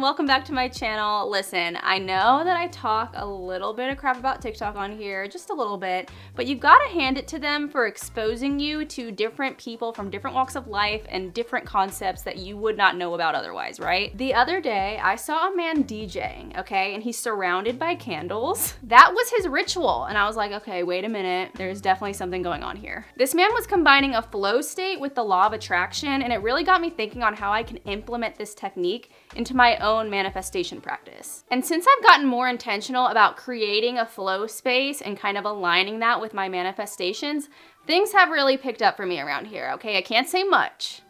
welcome back to my channel. Listen, I know that I talk a little bit of crap about TikTok on here, just a little bit, but you've got to hand it to them for exposing you to different people from different walks of life and different concepts that you would not know about otherwise, right? The other day, I saw a man DJing, okay, and he's surrounded by candles. That was his ritual, and I was like, okay, wait a minute, there's definitely something going on here. This man was combining a flow state with the law of attraction, and it really got me thinking on how I can implement this technique into my own manifestation practice. And since I've gotten more intentional about creating a flow space and kind of aligning that with my manifestations, things have really picked up for me around here, okay? I can't say much,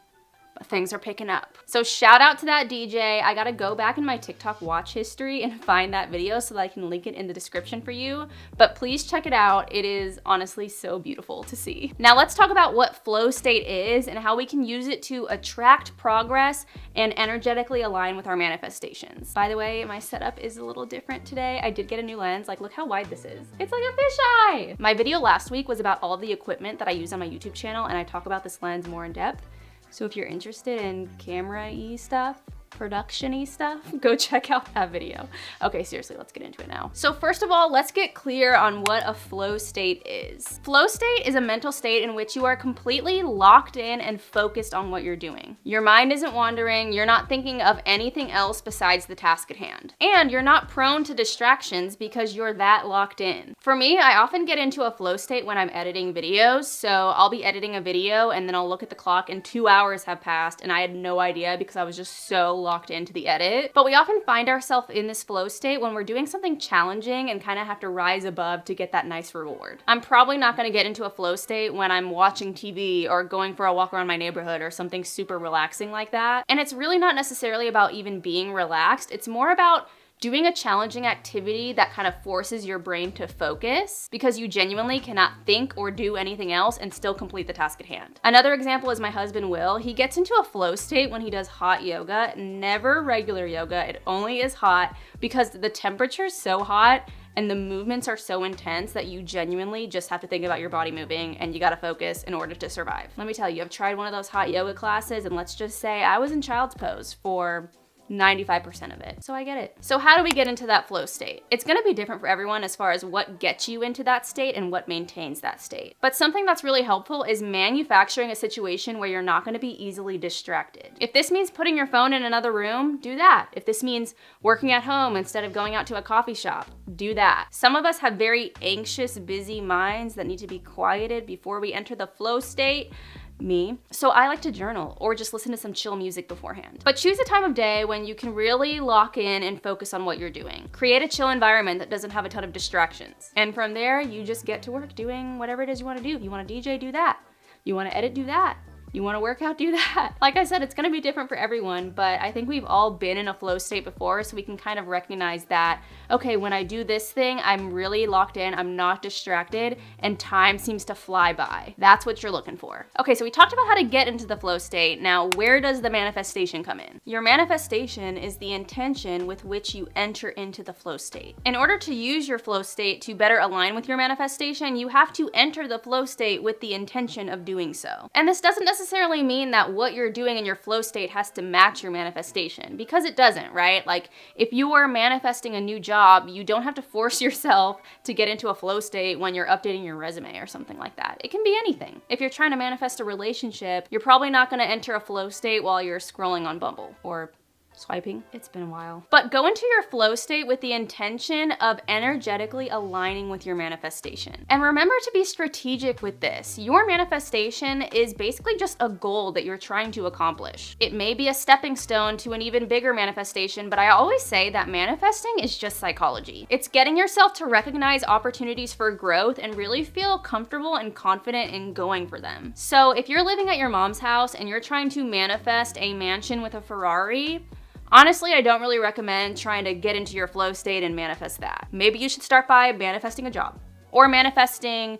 but things are picking up. So shout out to that DJ. I gotta go back in my TikTok watch history and find that video so that I can link it in the description for you. But please check it out. It is honestly so beautiful to see. Now let's talk about what flow state is and how we can use it to attract progress and energetically align with our manifestations. By the way, my setup is a little different today. I did get a new lens. Like, look how wide this is. It's like a fisheye. My video last week was about all the equipment that I use on my YouTube channel, and I talk about this lens more in depth. So if you're interested in camera-y stuff, production-y stuff, go check out that video. Okay, seriously, let's get into it now. So first of all, let's get clear on what a flow state is. Flow state is a mental state in which you are completely locked in and focused on what you're doing. Your mind isn't wandering, you're not thinking of anything else besides the task at hand. And you're not prone to distractions because you're that locked in. For me, I often get into a flow state when I'm editing videos. So I'll be editing a video and then I'll look at the clock and 2 hours have passed and I had no idea because I was just so locked into the edit. But we often find ourselves in this flow state when we're doing something challenging and kind of have to rise above to get that nice reward. I'm probably not going to get into a flow state when I'm watching TV or going for a walk around my neighborhood or something super relaxing like that. And it's really not necessarily about even being relaxed. It's more about doing a challenging activity that kind of forces your brain to focus because you genuinely cannot think or do anything else and still complete the task at hand. Another example is my husband, Will. He gets into a flow state when he does hot yoga, never regular yoga. It only is hot because the temperature is so hot and the movements are so intense that you genuinely just have to think about your body moving and you gotta focus in order to survive. Let me tell you, I've tried one of those hot yoga classes and let's just say I was in child's pose for 95% of it. So I get it. So how do we get into that flow state? It's gonna be different for everyone as far as what gets you into that state and what maintains that state. But something that's really helpful is manufacturing a situation where you're not gonna be easily distracted. If this means putting your phone in another room, do that. If this means working at home instead of going out to a coffee shop, do that. Some of us have very anxious, busy minds that need to be quieted before we enter the flow state. Me. So I like to journal or just listen to some chill music beforehand. But choose a time of day when you can really lock in and focus on what you're doing. Create a chill environment that doesn't have a ton of distractions. And from there, you just get to work doing whatever it is you want to do. If you want to DJ, do that. You want to edit, do that. You want to work out, do that. Like I said, it's going to be different for everyone, but I think we've all been in a flow state before, so we can kind of recognize that, okay, when I do this thing, I'm really locked in, I'm not distracted, and time seems to fly by. That's what you're looking for. Okay, so we talked about how to get into the flow state. Now, where does the manifestation come in? Your manifestation is the intention with which you enter into the flow state. In order to use your flow state to better align with your manifestation, you have to enter the flow state with the intention of doing so. And this doesn't necessarily mean that what you're doing in your flow state has to match your manifestation, because it doesn't, right? Like if you are manifesting a new job, you don't have to force yourself to get into a flow state when you're updating your resume or something like that. It can be anything. If you're trying to manifest a relationship, you're probably not going to enter a flow state while you're scrolling on Bumble or swiping. It's been a while. But go into your flow state with the intention of energetically aligning with your manifestation. And remember to be strategic with this. Your manifestation is basically just a goal that you're trying to accomplish. It may be a stepping stone to an even bigger manifestation, but I always say that manifesting is just psychology. It's getting yourself to recognize opportunities for growth and really feel comfortable and confident in going for them. So if you're living at your mom's house and you're trying to manifest a mansion with a Ferrari, honestly, I don't really recommend trying to get into your flow state and manifest that. Maybe you should start by manifesting a job or manifesting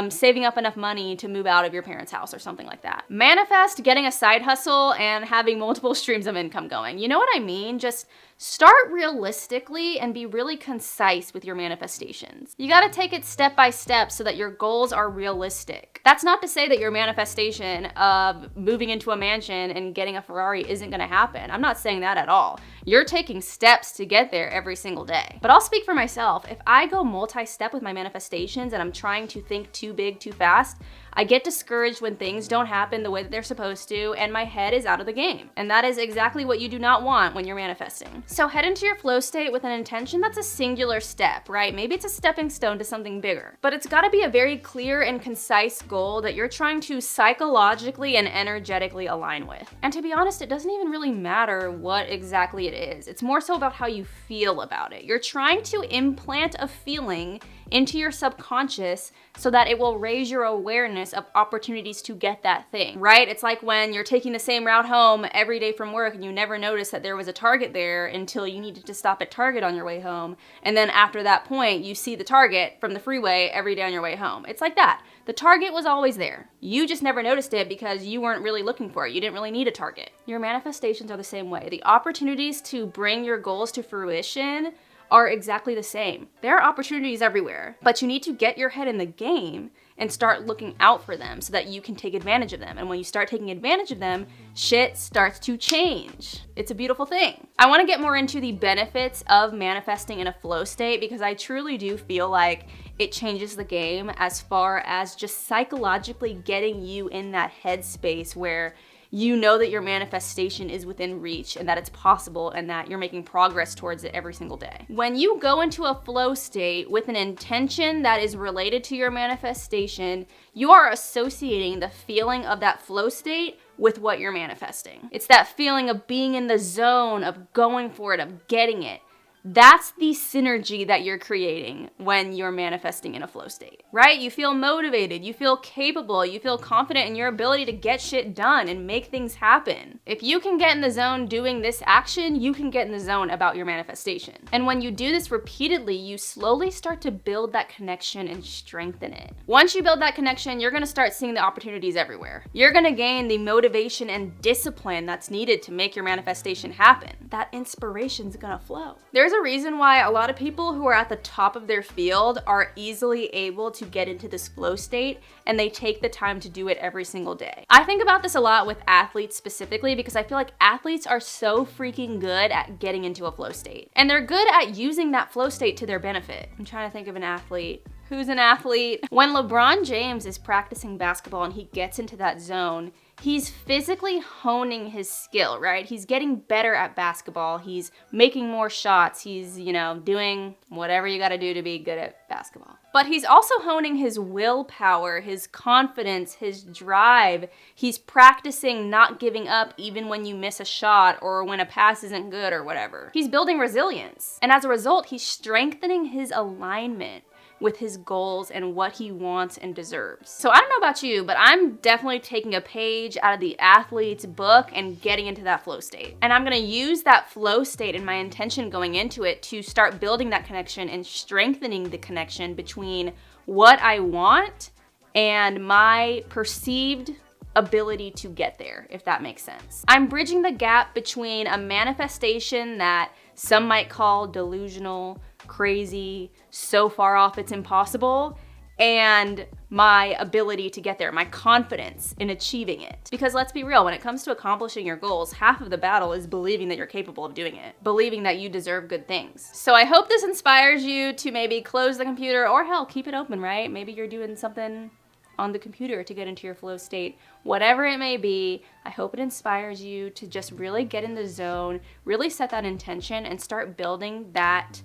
saving up enough money to move out of your parents' house or something like that. Manifest getting a side hustle and having multiple streams of income going. You know what I mean? Just start realistically and be really concise with your manifestations. You gotta take it step by step so that your goals are realistic. That's not to say that your manifestation of moving into a mansion and getting a Ferrari isn't gonna happen. I'm not saying that at all. You're taking steps to get there every single day. But I'll speak for myself. If I go multi-step with my manifestations and I'm trying to think too big, too fast, I get discouraged when things don't happen the way that they're supposed to, and my head is out of the game. And that is exactly what you do not want when you're manifesting. So head into your flow state with an intention that's a singular step, right? Maybe it's a stepping stone to something bigger. But it's gotta be a very clear and concise goal that you're trying to psychologically and energetically align with. And to be honest, it doesn't even really matter what exactly it is. It's more so about how you feel about it. You're trying to implant a feeling into your subconscious so that it will raise your awareness of opportunities to get that thing, right? It's like when you're taking the same route home every day from work and you never noticed that there was a Target there until you needed to stop at Target on your way home. And then after that point, you see the Target from the freeway every day on your way home. It's like that. The Target was always there. You just never noticed it because you weren't really looking for it. You didn't really need a Target. Your manifestations are the same way. The opportunities to bring your goals to fruition are exactly the same. There are opportunities everywhere, but you need to get your head in the game and start looking out for them so that you can take advantage of them. And when you start taking advantage of them, shit starts to change. It's a beautiful thing. I wanna get more into the benefits of manifesting in a flow state because I truly do feel like it changes the game as far as just psychologically getting you in that headspace where you know that your manifestation is within reach and that it's possible and that you're making progress towards it every single day. When you go into a flow state with an intention that is related to your manifestation, you are associating the feeling of that flow state with what you're manifesting. It's that feeling of being in the zone, of going for it, of getting it. That's the synergy that you're creating when you're manifesting in a flow state, right? You feel motivated, you feel capable, you feel confident in your ability to get shit done and make things happen. If you can get in the zone doing this action, you can get in the zone about your manifestation. And when you do this repeatedly, you slowly start to build that connection and strengthen it. Once you build that connection, you're gonna start seeing the opportunities everywhere. You're gonna gain the motivation and discipline that's needed to make your manifestation happen. That inspiration's gonna flow. There's a reason why a lot of people who are at the top of their field are easily able to get into this flow state, and they take the time to do it every single day. I think about this a lot with athletes specifically because I feel like athletes are so freaking good at getting into a flow state. And they're good at using that flow state to their benefit. I'm trying to think of an athlete. Who's an athlete? When LeBron James is practicing basketball and he gets into that zone, he's physically honing his skill, right? He's getting better at basketball. He's making more shots. He's, doing whatever you gotta do to be good at basketball. But he's also honing his willpower, his confidence, his drive. He's practicing not giving up even when you miss a shot or when a pass isn't good or whatever. He's building resilience. And as a result, he's strengthening his alignment with his goals and what he wants and deserves. So I don't know about you, but I'm definitely taking a page out of the athlete's book and getting into that flow state. And I'm gonna use that flow state and my intention going into it to start building that connection and strengthening the connection between what I want and my perceived ability to get there, if that makes sense. I'm bridging the gap between a manifestation that some might call delusional, crazy, so far off it's impossible, and my ability to get there, my confidence in achieving it. Because let's be real, when it comes to accomplishing your goals, half of the battle is believing that you're capable of doing it, believing that you deserve good things. So I hope this inspires you to maybe close the computer, or hell, keep it open, right? Maybe you're doing something on the computer to get into your flow state. Whatever it may be, I hope it inspires you to just really get in the zone, really set that intention, and start building that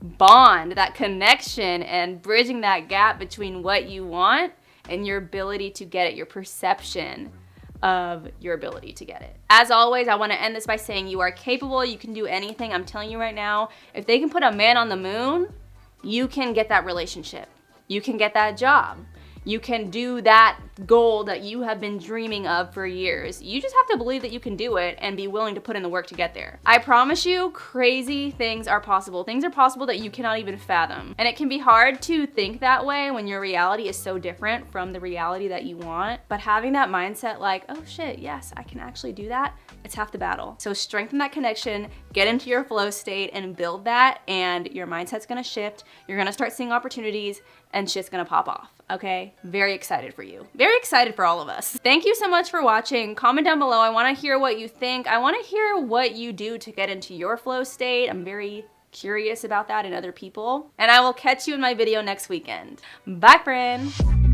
bond, that connection, and bridging that gap between what you want and your ability to get it, your perception of your ability to get it. As always, I want to end this by saying you are capable, you can do anything. I'm telling you right now, if they can put a man on the moon, you can get that relationship. You can get that job. You can do that goal that you have been dreaming of for years. You just have to believe that you can do it and be willing to put in the work to get there. I promise you, crazy things are possible. Things are possible that you cannot even fathom. And it can be hard to think that way when your reality is so different from the reality that you want. But having that mindset like, oh shit, yes, I can actually do that, it's half the battle. So strengthen that connection, get into your flow state and build that, and your mindset's gonna shift. You're gonna start seeing opportunities and shit's gonna pop off, okay? Very excited for you. Very excited for all of us. Thank you so much for watching. Comment down below. I wanna hear what you think. I wanna hear what you do to get into your flow state. I'm very curious about that in other people. And I will catch you in my video next weekend. Bye, friend.